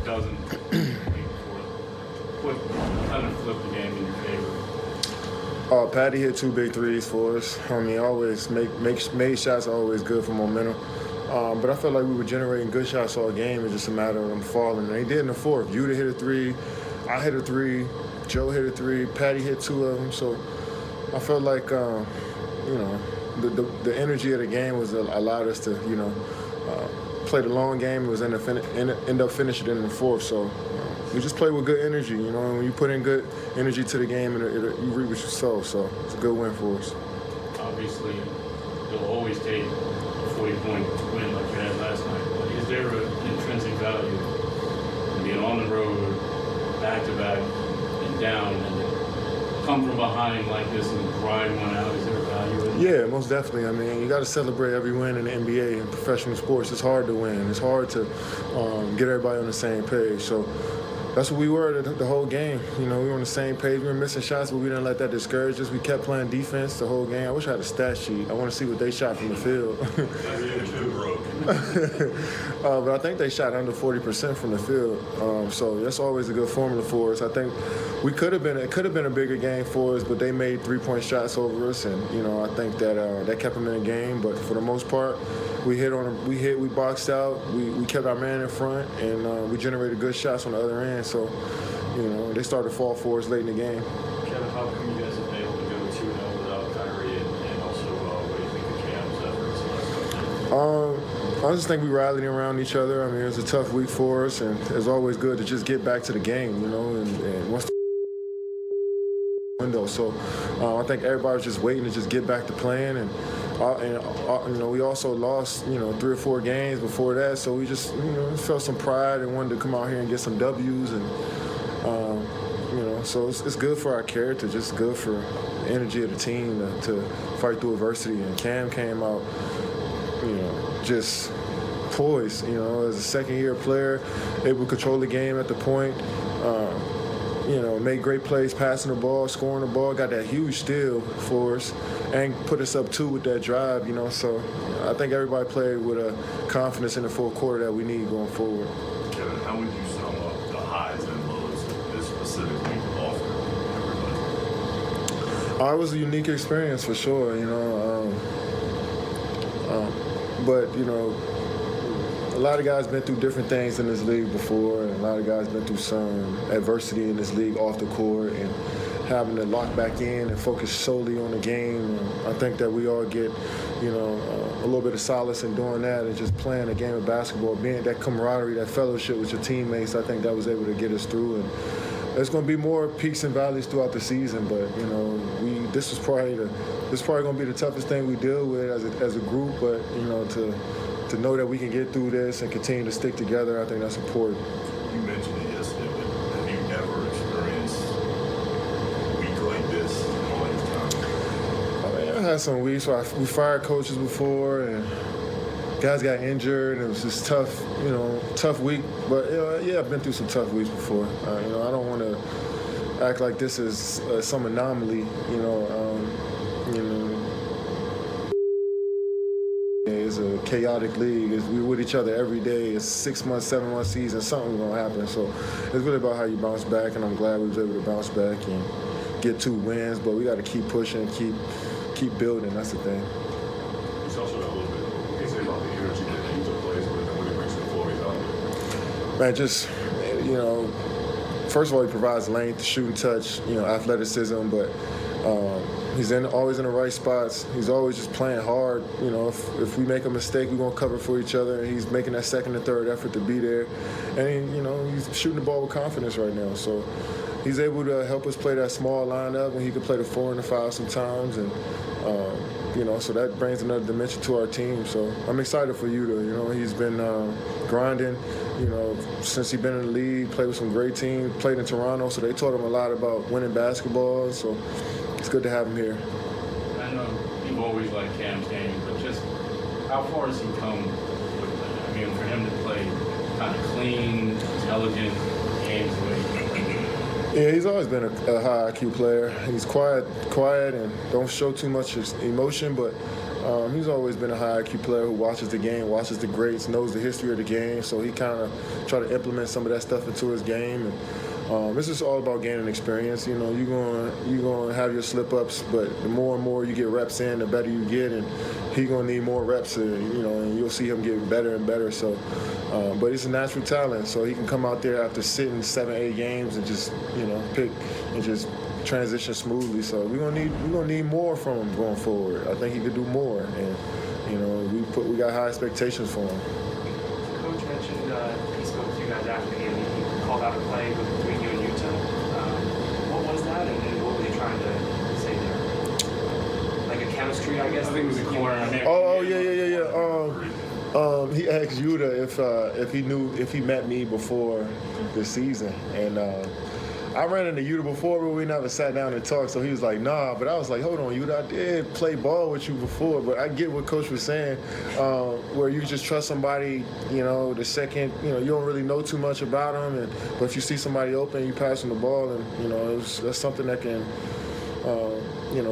dozen what kind of flipped the game in your favor? Patty hit 2 big threes for us. I mean, always made shots are always good for momentum. But I felt like we were generating good shots all game. It's just a matter of them falling. And they did in the fourth. Yuta hit a 3, I hit a 3, Joe hit a 3, Patty hit 2 of them. So I felt like, the energy of the game was allowed us to, play the long game. It was end up finishing it in the fourth. So we just played with good energy. And when you put in good energy to the game, you reap what you sow. So it's a good win for us. Obviously, you'll always take a 40-point win like you had last night. But is there an intrinsic value in being on the road, back-to-back, and down, and come from behind like this and grind one out? Is there a value in it? Yeah, most definitely. I mean, you got to celebrate every win in the NBA and professional sports. It's hard to win. It's hard to get everybody on the same page. So that's what we were the whole game. We were on the same page. We were missing shots, but we didn't let that discourage us. We kept playing defense the whole game. I wish I had a stat sheet. I want to see what they shot from the field. But I think they shot under 40% from the field. So that's always a good formula for us. I think it could have been a bigger game for us, but they made 3-point shots over us, and I think that kept them in the game. But for the most part, we boxed out, we kept our man in front, and we generated good shots on the other end. So, they started to fall for us late in the game. Kevin, how come you guys have been able to go 2-0 without Kyrie, and also what do you think of Cam's efforts? I just think we rallied around each other. I mean, it was a tough week for us, and it's always good to just get back to the game, and once the window. So I think everybody was just waiting to just get back to playing, and we also lost 3 or 4 games before that, so we just felt some pride and wanted to come out here and get some W's, and so it's good for our character, just good for the energy of the team to fight through adversity. And Cam came out just poised, as a second-year player, able to control the game at the point. Made great plays, passing the ball, scoring the ball, got that huge steal for us, and put us up 2 with that drive, So I think everybody played with a confidence in the fourth quarter that we need going forward. Kevin, how would you sum up the highs and lows of this specific week off for everybody? It was a unique experience for sure, but a lot of guys been through different things in this league before, and a lot of guys been through some adversity in this league off the court, and having to lock back in and focus solely on the game. And I think that we all get, a little bit of solace in doing that and just playing a game of basketball, being that camaraderie, that fellowship with your teammates. I think that was able to get us through. And there's going to be more peaks and valleys throughout the season, but this is probably going to be the toughest thing we deal with as a group. But to know that we can get through this and continue to stick together, I think that's important. You mentioned it yesterday, but have you ever experienced a week like this in all your time? I mean, I had some weeks where we fired coaches before, and guys got injured, and it was just tough, tough week. But I've been through some tough weeks before. I don't want to act like this is some anomaly. It's a chaotic league. We're with each other every day. It's 6-month, 7-month season. Something's gonna happen. So it's really about how you bounce back, and I'm glad we was able to bounce back and get 2 wins. But we got to keep pushing, keep building. That's the thing. It's also a little bit. What can you say about the energy that Angel plays with and what he brings to the floor he's out there? Man, just first of all, he provides length, shooting touch, athleticism, but. He's always in the right spots. He's always just playing hard. If we make a mistake, we're going to cover for each other. And he's making that second and third effort to be there. And, he's shooting the ball with confidence right now. So he's able to help us play that small lineup, and he can play the 4 and the 5 sometimes. And, so that brings another dimension to our team. So I'm excited for Yuta. He's been grinding, since he's been in the league, played with some great teams, played in Toronto. So they taught him a lot about winning basketball. So it's good to have him here. I know you've always liked Cam's game, but just how far has he come with that? I mean, for him to play kind of clean, intelligent games the way he plays. Yeah, he's always been a high IQ player. He's quiet and don't show too much emotion, but He's always been a high IQ player who watches the game, watches the greats, knows the history of the game. So he kind of try to implement some of that stuff into his game. And it's just all about gaining experience. You know, you're gonna have your slip ups, but the more and more you get reps in, the better you get, and he's gonna need more reps. And you'll see him getting better and better. So, but he's a natural talent, so he can come out there after sitting 7-8 games and just pick and just transition smoothly. So we're gonna need more from him going forward. I think he could do more, and we got high expectations for him. Coach mentioned he spoke to you guys after the game. He called out a play between you and Utah. What was that, and what were they trying to say there? Like a chemistry, I guess. I think it was a corner. He asked Yuta if he met me before the season, and I ran into Yuta before, but we never sat down and talked. So he was like, "Nah," but I was like, "Hold on, Yuta, I did play ball with you before." But I get what Coach was saying, where you just trust somebody, the second, you don't really know too much about them, but if you see somebody open, you pass them the ball, and that's something that can.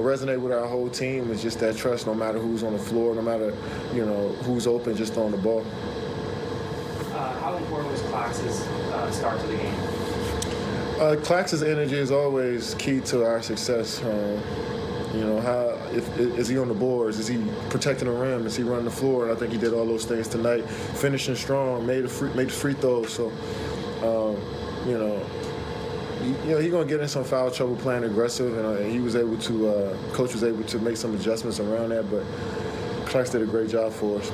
Resonate with our whole team. Is just that trust, no matter who's on the floor, no matter, who's open, just throwing the ball. How important was Clax's start to the game? Clax's energy is always key to our success. Is he on the boards? Is he protecting the rim? Is he running the floor? And I think he did all those things tonight. Finishing strong, made the free throws. So, he's gonna get in some foul trouble playing aggressive, and he was able to. Coach was able to make some adjustments around that, but Clax did a great job for us.